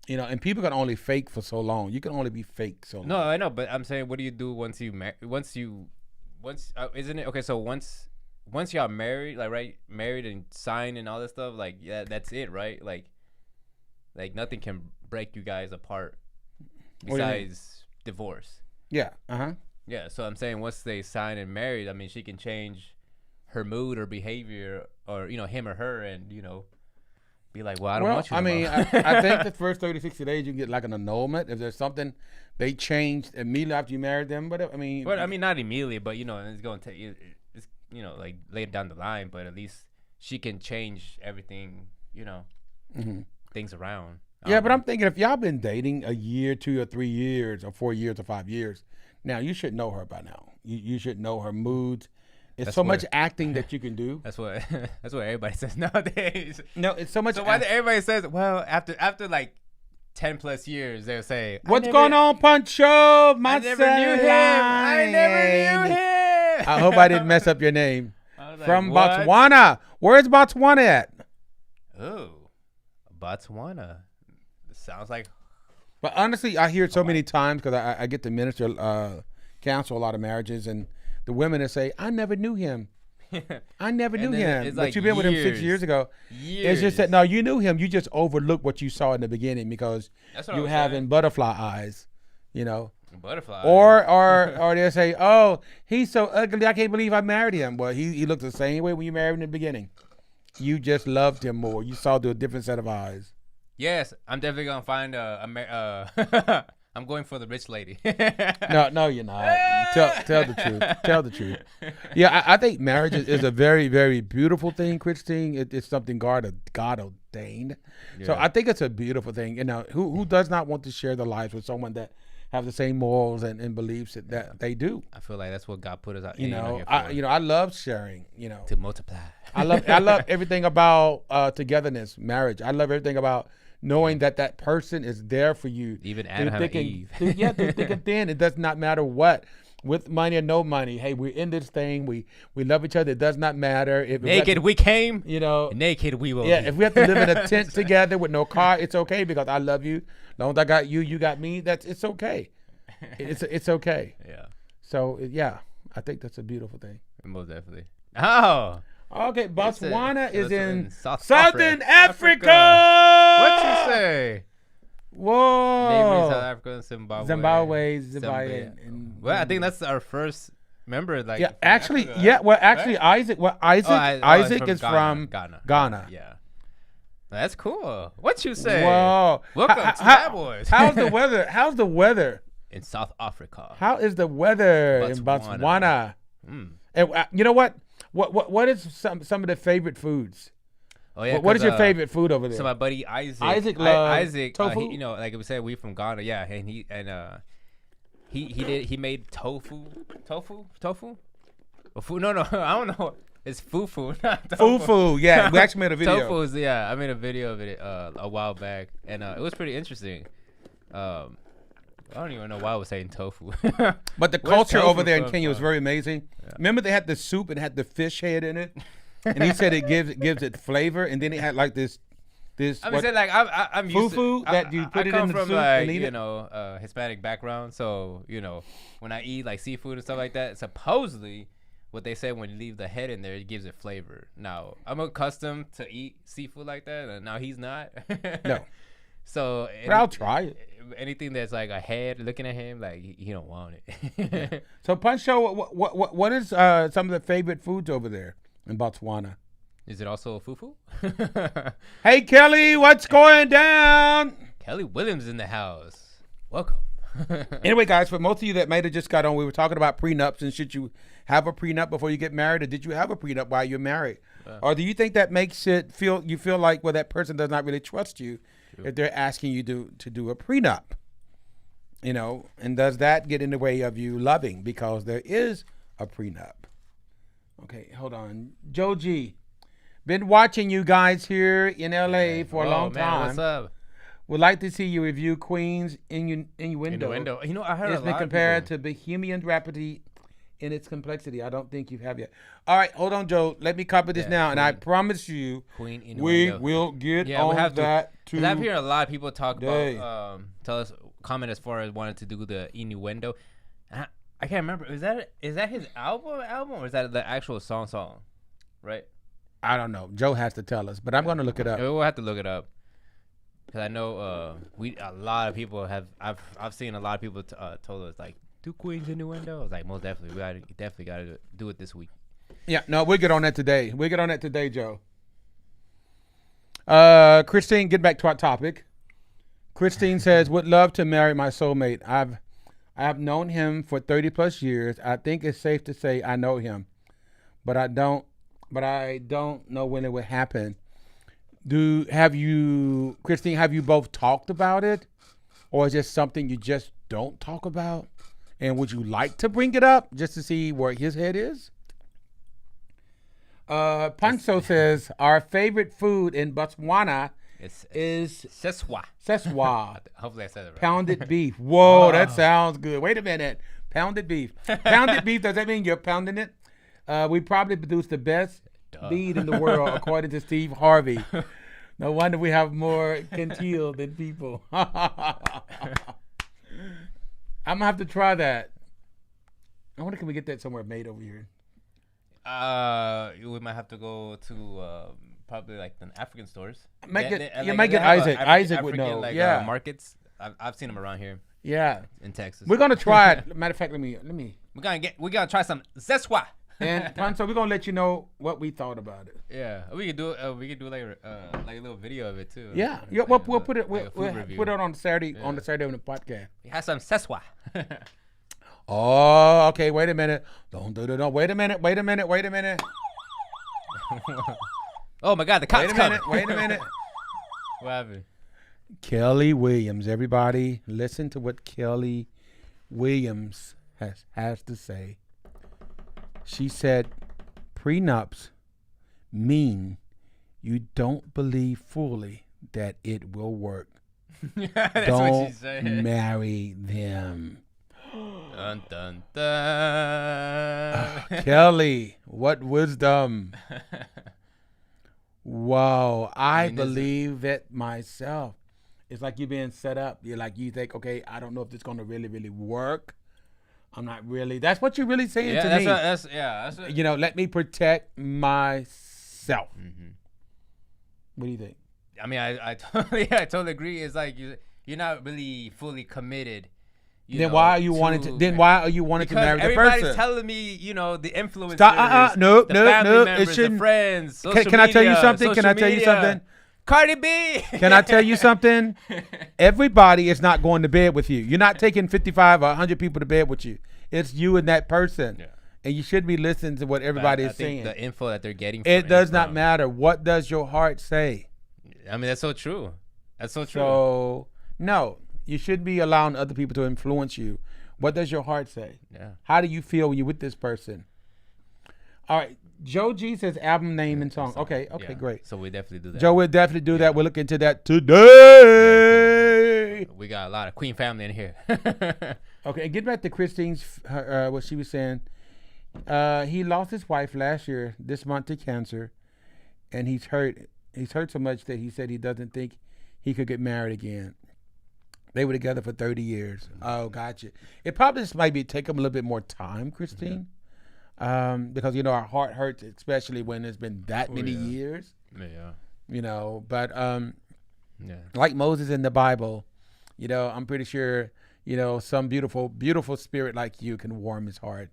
You know, and people can only fake for so long. You can only be fake so long.
No, I know, but I'm saying, what do you do once isn't it okay? So once y'all married, like right, married and signed and all that stuff, like yeah, that's it, right? Like nothing can break you guys apart besides divorce.
Yeah.
Yeah. So I'm saying once they sign and married, I mean, she can change her mood or behavior, or him or her, and be like, well, I don't want you.
I mean, I think the first 30, 60 days you can get like an annulment if there's something they changed immediately after you married them. But I mean,
not immediately, but it's going to take you. It's like later down the line, but at least she can change everything. Things around.
Yeah, but I'm thinking if y'all been dating a year, 2 or 3 years, or 4 years or 5 years, now you should know her by now. You should know her moods. It's so much acting that you can do.
That's what everybody says nowadays.
No, it's so much.
So why everybody says, well, after like 10 plus years, they'll say,
"What's going on, Pancho? I
never knew him.
I hope I didn't mess up your name. From
what?
Botswana. Where's Botswana at?
Oh, Botswana. Sounds like.
But honestly, I hear it so many times because I get to minister, counsel a lot of marriages, and the women that say, I never knew him. I never knew him. But you've been with him 6 years ago. It's just that, no, you knew him. You just overlooked what you saw in the beginning because you having butterfly eyes,
Butterfly.
Or they'll say, oh, he's so ugly, I can't believe I married him. Well, he looked the same way when you married him in the beginning. You just loved him more. You saw through a different set of eyes.
Yes, I'm definitely going to find I'm going for the rich lady.
No, you're not. Tell the truth. Tell the truth. Yeah, I think marriage is a very, very beautiful thing, Christine. It's something God ordained. Yeah. So I think it's a beautiful thing. Who does not want to share their lives with someone that have the same morals and beliefs that they do?
I feel like that's what God put us out.
I love sharing.
To multiply.
I love everything about togetherness, marriage. I love everything about knowing that person is there for you.
Even Adam and Eve.
Through thick and thin. It does not matter what. With money or no money. Hey, we're in this thing. We love each other. It does not matter. If
naked we came. Naked we will be.
If we have to live in a tent together with no car, it's okay because I love you. As long as I got you, you got me. It's okay. It's okay.
Yeah.
So, yeah, I think that's a beautiful thing.
Most definitely. Oh.
Okay, Botswana is in
Southern
Africa.
What'd you say?
Whoa.
Neighboring South Africa, Zimbabwe. Well, I think that's our first member. Like,
yeah, actually, Africa, yeah. Well, actually, right? Isaac is from Ghana.
Yeah. That's cool. What you say?
Whoa.
Welcome to Bad Boys.
How's the weather? How's the weather
in South Africa?
How is the weather in Botswana? And you know what? What is some of the favorite foods? Oh yeah. What is your favorite food over there?
So my buddy Isaac.
Isaac
tofu. Like it would say, we from Ghana. Yeah, and he made tofu. No, I don't know. It's fufu.
Fufu. Yeah, we actually made a video.
Tofu's. Yeah, I made a video of it a while back, and it was pretty interesting. I don't even know why I was saying tofu.
But the culture over there in Kenya was very amazing. Yeah. Remember they had the soup and had the fish head in it? And he said it gives it flavor. And then it had like this
I'm used
fufu that you put it in the soup and eat it.
Hispanic background. So, when I eat like seafood and stuff like that, supposedly what they say when you leave the head in there, it gives it flavor. Now, I'm accustomed to eat seafood like that. And now he's not.
No.
So
but I'll try it.
Anything that's like a head looking at him, like he don't want it.
Yeah. So Pancho, what is some of the favorite foods over there in Botswana?
Is it also fufu?
Hey Kelly, what's going down?
Kelly Williams in the house. Welcome.
Anyway, guys, for most of you that might have just got on, we were talking about prenups and should you have a prenup before you get married, or did you have a prenup while you're married? Or do you think that makes it feel like that person does not really trust you? If they're asking you to do a prenup, and does that get in the way of you loving because there is a prenup? Okay, hold on. Joe G, been watching you guys here in LA for a long time.
What's up?
Would like to see you review Queen's Innuendo.
I heard
it's been compared to Bohemian Rhapsody in its complexity. I don't think you have yet. All right, hold on, Joe. Let me copy this now, and I promise you, we will get on that too.
Because I've heard a lot of people talk about, comment as far as wanting to do the innuendo. I can't remember. Is that his album, or is that the actual song? Right?
I don't know. Joe has to tell us, but I'm going to look it up.
We'll have to look it up. Because I know a lot of people have. I've seen a lot of people told us like, do Queen's innuendo. I was like, most definitely, we definitely got to do it this week.
Yeah, no, we'll get on that today. Joe. Christine, get back to our topic. Christine says, would love to marry my soulmate. I have known him for 30 plus years. I think it's safe to say I know him, but I don't know when it would happen. Christine, have you both talked about it, or is it something you just don't talk about? And would you like to bring it up just to see where his head is? Pancho says, our favorite food in Botswana is
Seswa. Hopefully I said it right.
Pounded beef. Whoa, that sounds good. Wait a minute. Pounded beef. Pounded beef, does that mean you're pounding it? We probably produce the best beef in the world, according to Steve Harvey. No wonder we have more quintil than people. I'm gonna have to try that. I wonder, can we get that somewhere made over here?
We might have to go to probably like the African stores.
Make it Isaac. Isaac would know.
Like, markets. I've seen them around here.
Yeah,
in Texas.
We're gonna try it. Matter of fact, let me.
We gotta try some Zeswa.
And Pancho, we're gonna let you know what we thought about it.
Yeah, we could do. We could do like a little video of it too.
Yeah, we'll put it. We'll put it on Saturday. Yeah. On the podcast.
We have some Seswa.
Oh, okay. Wait a minute. Don't. Wait a minute.
Oh my God, the cops coming.
Wait a minute.
What happened?
Kelly Williams. Everybody, listen to what Kelly Williams has to say. She said, prenups mean you don't believe fully that it will work.
That's
don't
what she said.
Marry them.
Dun, dun, dun.
Kelly, what wisdom. Wow, I believe it myself. It's like you're being set up. You think, okay, I don't know if this is going to really, really work. I'm not really. That's what you're really saying to me.
That's
let me protect myself. Mm-hmm. What do you think?
I mean, I totally agree. It's like you're not really fully committed.
Why are you wanting to marry the person?
Everybody's telling me, the influencers,
no,
members,
it shouldn't.
The friends,
Can I tell you something?
Cardi B.
Can I tell you something? Everybody is not going to bed with you. You're not taking 55 or 100 people to bed with you. It's you and that person. Yeah. And you should be listening to what everybody is saying.
The info that they're getting
it does not matter. What does your heart say?
I mean, that's so true.
So, no, you shouldn't be allowing other people to influence you. What does your heart say?
Yeah.
How do you feel when you're with this person? All right. Joe G says album name and song. Okay, great.
So we definitely do that.
Joe will definitely do that. We'll look into that today.
We got a lot of Queen family in here.
Okay, and get back to Christine's, what she was saying. He lost his wife last year, this month, to cancer, and he's hurt. He's hurt so much that he said he doesn't think he could get married again. They were together for 30 years. Mm-hmm. Oh, gotcha. It probably just might take him a little bit more time, Christine. Mm-hmm. Because our heart hurts, especially when it's been that many years.
Yeah.
But like Moses in the Bible, I'm pretty sure some beautiful spirit like you can warm his heart,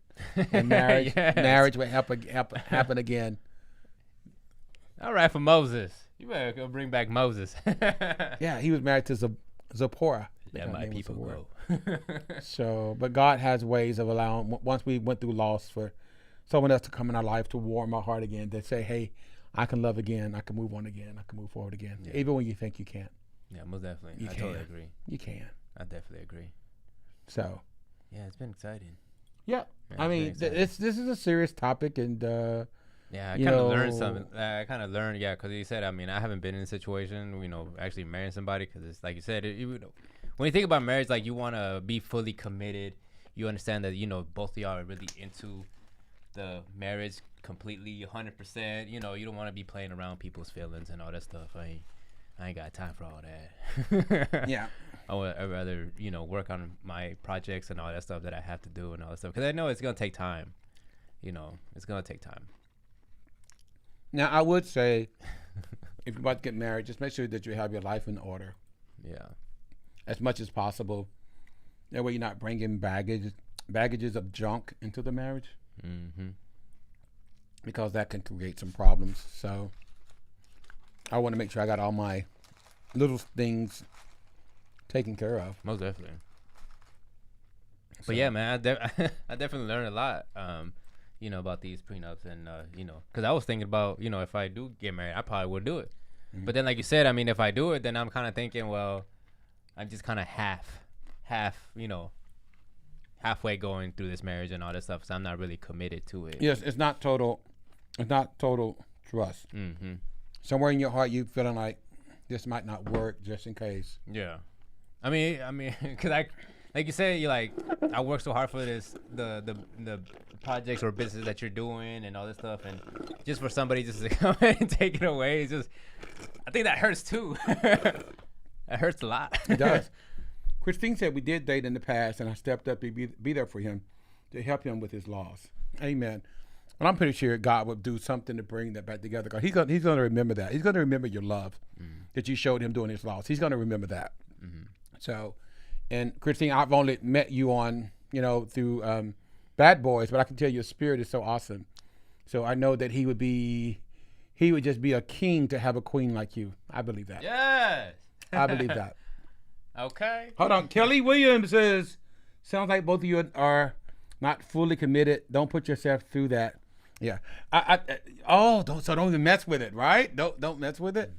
and marriage will happen again.
All right, for Moses, you better go bring back Moses.
Yeah, he was married to Zipporah.
That my people go.
So, but God has ways of allowing. Once we went through loss, for someone else to come in our life to warm our heart again, to say, hey, I can love again, I can move on again, I can move forward again, even when you think you can't.
Yeah, most definitely. I totally agree.
You can.
I definitely agree.
So.
Yeah, it's been exciting.
Yeah, I mean, this is a serious topic, and
I kind of learned something. I kind of learned, because you said, I mean, I haven't been in a situation, actually marrying somebody, because it's like you said, when you think about marriage, like you want to be fully committed. you understand that both of y'all are really into the marriage completely 100%. You don't want to be playing around people's feelings and all that stuff. I ain't got time for all that.
Yeah.
I'd rather work on my projects and all that stuff that I have to do and all that stuff, because I know it's gonna take time. It's gonna take time.
Now, I would say, if you're about to get married, just make sure that you have your life in order.
Yeah.
As much as possible. That way you're not bringing baggages of junk into the marriage.
Mm-hmm.
Because that can create some problems. So I want to make sure I got all my little things taken care of.
Most definitely. So. But yeah, man, I definitely learned a lot. About these prenups and, because I was thinking about, if I do get married, I probably would do it. Mm-hmm. But then, like you said, I mean, if I do it, then I'm kind of thinking, well, I'm just kind of halfway going through this marriage and all this stuff. So I'm not really committed to it.
Yes, it's not total trust.
Mm-hmm.
Somewhere in your heart, you feeling like this might not work just in case.
Yeah. I mean, because like you said, I work so hard for this, the projects or business that you're doing and all this stuff, and just for somebody just to come and take it away, it's just, I think that hurts too. That hurts a lot.
It does. Christine said we did date in the past, and I stepped up to be there for him, to help him with his loss. Amen. Well, I'm pretty sure God would do something to bring that back together. God, he's going to remember that. He's going to remember your love that you showed him during his loss. He's going to remember that.
Mm-hmm. So,
and Christine, I've only met you on, through Bad Boys, but I can tell your spirit is so awesome. So I know that he would just be a king to have a queen like you. I believe that.
Yes.
I believe that.
Okay.
Hold on. Kelly Williams says, sounds like both of you are not fully committed. Don't put yourself through that. Yeah. Don't even mess with it, right? Don't mess with it.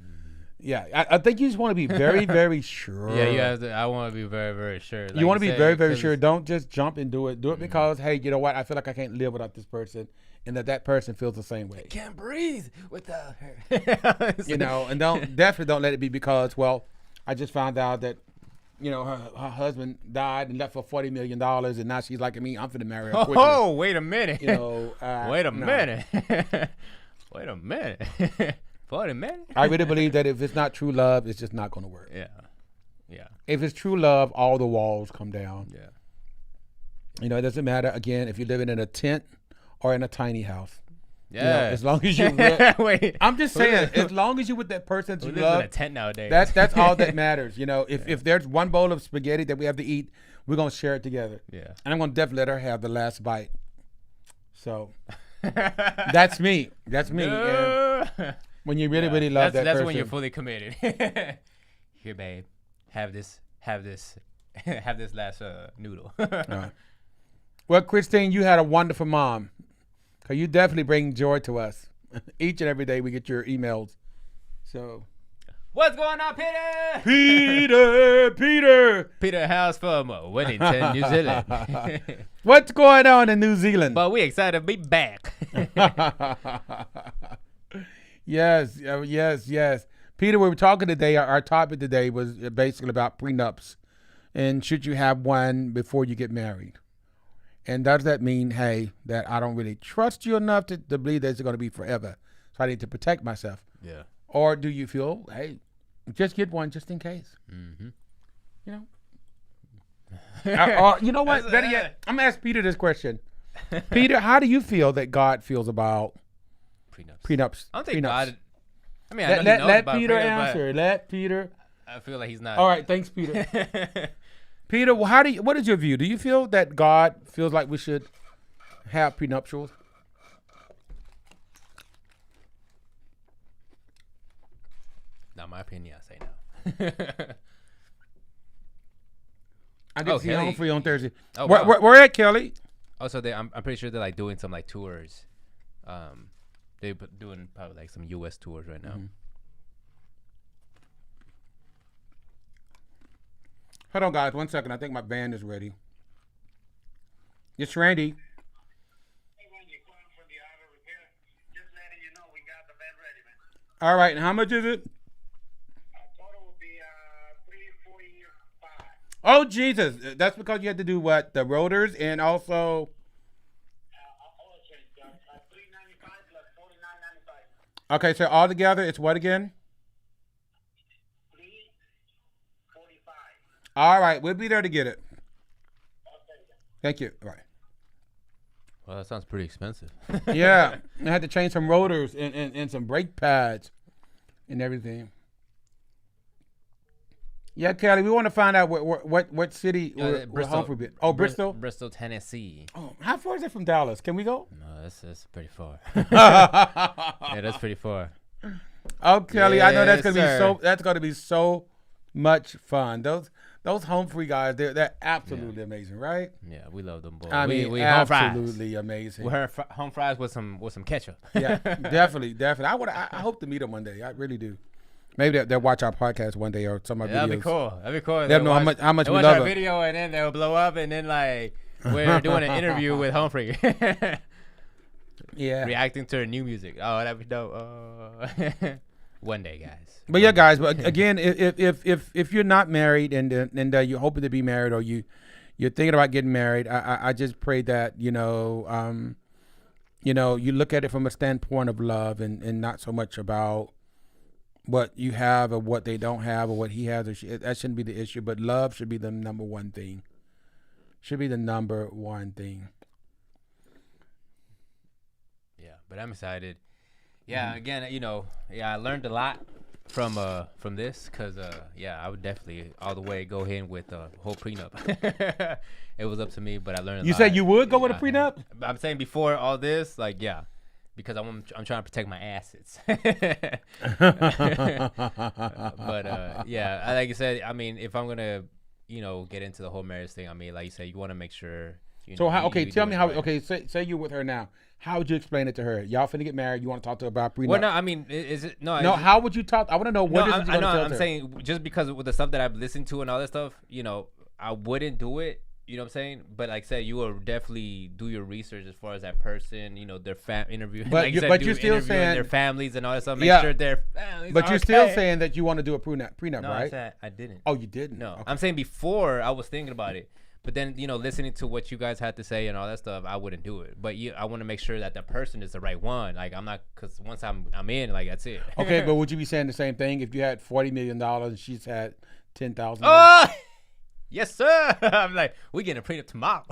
Yeah. I think you just want to be very, very sure.
Yeah, you have to. I want to be very, very sure.
Like you want to be very, very sure. Don't just jump and do it. Do it because, hey, you know what? I feel like I can't live without this person, and that person feels the same way.
I can't breathe without her.
And definitely don't let it be because, well, I just found out that, her husband died and left for $40 million, and now she's like me. I'm finna marry her quickly.
Oh, wait a minute.
Wait a
minute. Wait a minute. 40 minutes.
I really believe that if it's not true love, it's just not going to work.
Yeah.
If it's true love, all the walls come down.
Yeah.
It doesn't matter, again, if you're living in a tent or in a tiny house.
Yeah.
As long as you're with, wait, I'm just saying, as long as you're with that person that you love,
in a tent nowadays.
That's all that matters. If there's one bowl of spaghetti that we have to eat, we're gonna share it together.
Yeah.
And I'm gonna definitely let her have the last bite. So that's me. That's me. And when you really, really love that person.
That's when you're fully committed. Here, babe, have this last noodle.
Right. Well, Christine, you had a wonderful mom. Cause you definitely bring joy to us. Each and every day we get your emails. So,
what's going on, Peter? Peter House from Wellington, New Zealand.
What's going on in New Zealand?
But we excited to be back.
Yes. Peter, we were talking today. Our topic today was basically about prenups, and should you have one before you get married? And does that mean, hey, that I don't really trust you enough to believe that it's going to be forever, so I need to protect myself?
Yeah.
Or do you feel, hey, just get one just in case?
Mm-hmm.
You know what? Better yet, I'm going to ask Peter this question. Peter, how do you feel that God feels about prenups?
I don't think God. I mean,
let Peter answer. Let Peter.
I feel like he's not.
All right, thanks, Peter. Peter, what is your view? Do you feel that God feels like we should have prenuptials?
Not my opinion. I say no.
I didn't see home for you on Thursday.
Oh,
where at, Kelly?
Oh, so I'm pretty sure they're like doing some like tours. They're doing probably like some U.S. tours right now. Mm-hmm.
Hold on, guys. 1 second. I think my band is ready. It's Randy.
Hey, Randy, calling for the auto repair. Just letting you know we got the band ready, man.
All right. And how much is it?
Total will be 345.
Oh, Jesus. That's because you had to do what? The rotors and also...
Oil change, $395 plus $49.95.
Okay, so all together, it's what again?
$345.
All right, we'll be there to get it.
Okay.
Thank you. All right.
Well, that sounds pretty expensive.
Yeah, I had to change some rotors and some brake pads and everything. Yeah, Kelly, we want to find out what city we're home for. Oh, Bristol?
Bristol, Tennessee.
Oh, how far is it from Dallas? Can we go?
No, that's pretty far. Yeah, that's pretty far.
Oh, Kelly, I know that's
Yes,
gonna be so much fun. Those home free guys, they're absolutely amazing, right?
Yeah, we love them boys.
I mean,
we home fries.
absolutely amazing.
We home fries with some ketchup.
Yeah, definitely. I hope to meet them one day. I really do. Maybe they'll watch our podcast one day or some of our videos.
That'd be cool. That'd be cool.
They'll know how much we
watch
love
our
them.
video and then they'll blow up and then like we're doing an interview with Humphrey.
Yeah.
Reacting to her new music. Oh, that'd be dope. One day, guys.
But yeah, guys. But again, if you're not married and you're hoping to be married or you're thinking about getting married, I just pray that you look at it from a standpoint of love and not so much about what you have or what they don't have or what he has or that shouldn't be the issue. But love should be the number one thing. Should be the number one thing.
Yeah, but I'm excited. Yeah, again, I learned a lot from this because I would definitely all the way go in with the whole prenup. It was up to me, but I learned.
You said you would go with a prenup?
I'm saying before all this, because I'm trying to protect my assets. But like you said, I mean, if I'm gonna get into the whole marriage thing, I mean, like you said, you want to make sure.
So how? Okay, tell me how. Right. Okay, say you're with her now. How would you explain it to her? Y'all finna get married. You want to talk to her about prenup?
Well, no, I mean, is it no?
No, how would you talk? I want to know what is it you're gonna tell her?
I'm saying just because with the stuff that I've listened to and all that stuff, I wouldn't do it. You know what I'm saying? But like I said, you will definitely do your research as far as that person, their interview.
But,
like
you're still saying
their families and all that stuff. Make sure their families.
But you're still saying that you want to do a prenup,
no,
right?
I said I didn't.
Oh, you didn't?
No,
okay.
I'm saying before I was thinking about it. But then, listening to what you guys had to say and all that stuff, I wouldn't do it. But I want to make sure that the person is the right one. Like, I'm not, because once I'm in, like, that's it.
Okay, but would you be saying the same thing if you had $40 million and she's had $10,000?
Oh, yes, sir. I'm like, we getting a prenup tomorrow.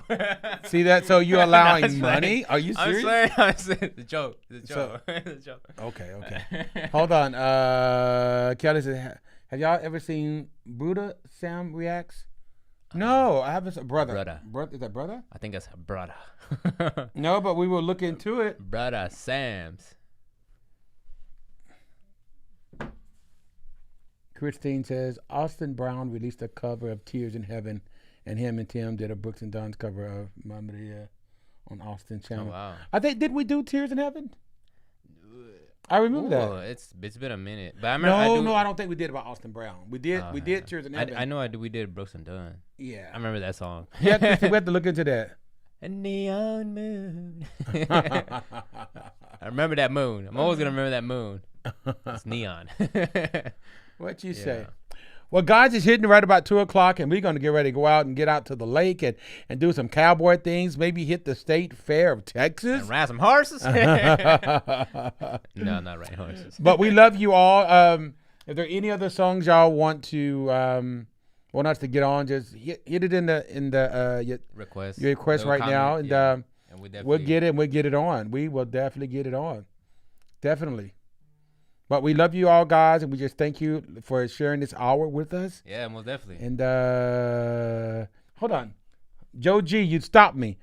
See that? So you're allowing money? Are you serious?
I'm saying the joke. The joke. The joke.
Okay. Hold on. Kelly says, have y'all ever seen Buddha Sam Reacts? No, I haven't. Brother. Is that brother?
I think that's brother.
No, but we will look into it.
Brother Sam's.
Christine says, Austin Brown released a cover of Tears in Heaven, and him and Tim did a Brooks and Dunn's cover of Mamma Mia on Austin's channel.
Oh, wow.
I think, did we do Tears in Heaven? I remember that.
It's been a minute, but I remember.
I don't think we did about Austin Brown. We did Tears in Heaven.
I know we did Brooks and Dunn.
Yeah,
I remember that song.
Yeah, we have to look into that.
A neon moon. I remember that moon. I'm always gonna remember that moon. It's neon.
What you say? Well, guys, it's hitting right about 2:00, and we're going to get ready to go out and get out to the lake and do some cowboy things. Maybe hit the State Fair of Texas.
And ride some horses? No, not riding horses.
But we love you all. If there are any other songs y'all want us to get on, just hit it in the your request right now, and we'll get it. And we'll get it on. We will definitely get it on. Definitely. But we love you all, guys, and we just thank you for sharing this hour with us.
Yeah, most definitely.
And hold on. Joe G, you stopped me.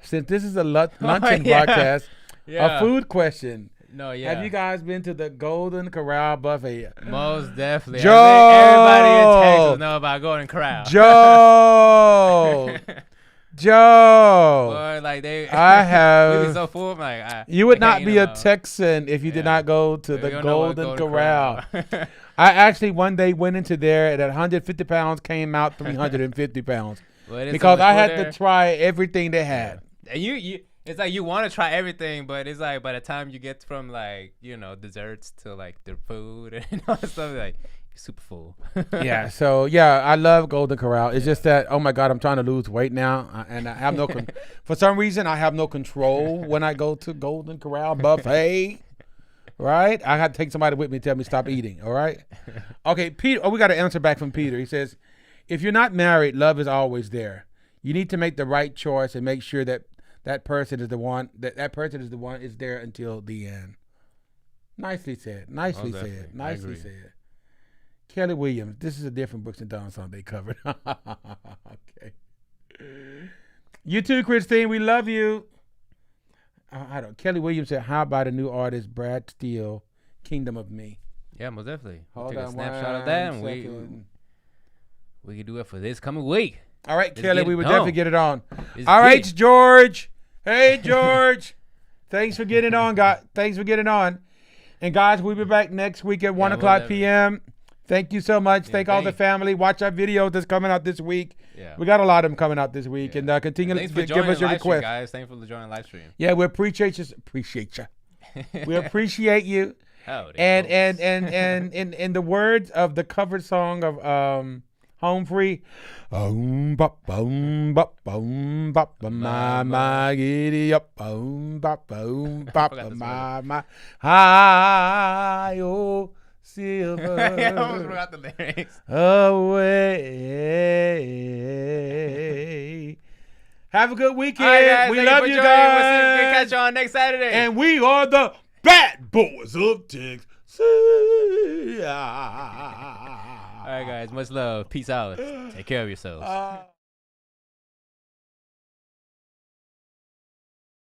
Since this is a luncheon broadcast, a food question.
No, yeah.
Have you guys been to the Golden Corral buffet?
Most definitely.
Joe!
Everybody in Texas know about Golden Corral.
Joe! Joe,
boy, like
I have.
We be so full.
You would not be a Texan if you did not go to the Golden Corral. I actually one day went into there at 150 pounds, came out 350 pounds because I had to try everything they had.
And you, it's like you want to try everything, but it's like by the time you get from desserts to like the food and all that stuff, like super full.
Yeah. So yeah, I love Golden Corral. It's just that, oh my God, I'm trying to lose weight now, and I have no. For some reason, I have no control when I go to Golden Corral buffet. Right? I have to take somebody with me to tell me stop eating. All right. Okay, Peter. Oh, we got an answer back from Peter. He says, if you're not married, love is always there. You need to make the right choice and make sure that that person is the one is there until the end. Nicely said. Nicely said. Nicely said. Kelly Williams. This is a different Brooks and Dunn song they covered. Okay. You too, Christine. We love you. I don't. Kelly Williams said, "How about a new artist, Brad Steele, Kingdom of Me?"
Yeah, most definitely.
Hold
Take
on
a snapshot of that, and we can do it for this coming week.
All right, Kelly, we would definitely get it on.
Let's
All right, George. Hey, George. Thanks for getting on, guys. Thanks for getting on. And guys, we'll be back next week at 1 o'clock p.m. Thank you so much. Thank all the family. Watch our videos that's coming out this week. Yeah. We got a lot of them coming out this week. And continue to give us your requests.
Guys. Thanks for joining the live stream.
Yeah, we appreciate you. We appreciate you. And in the words of the cover song of Home Free, giddy up, hi, oh, silver.
I almost forgot the lyrics.
Away. Have a good weekend.
Right, guys,
we love you guys.
We'll catch you on next Saturday.
And we are the Bad Boys of Texas.
All right, guys. Much love. Peace out. Take care of yourselves.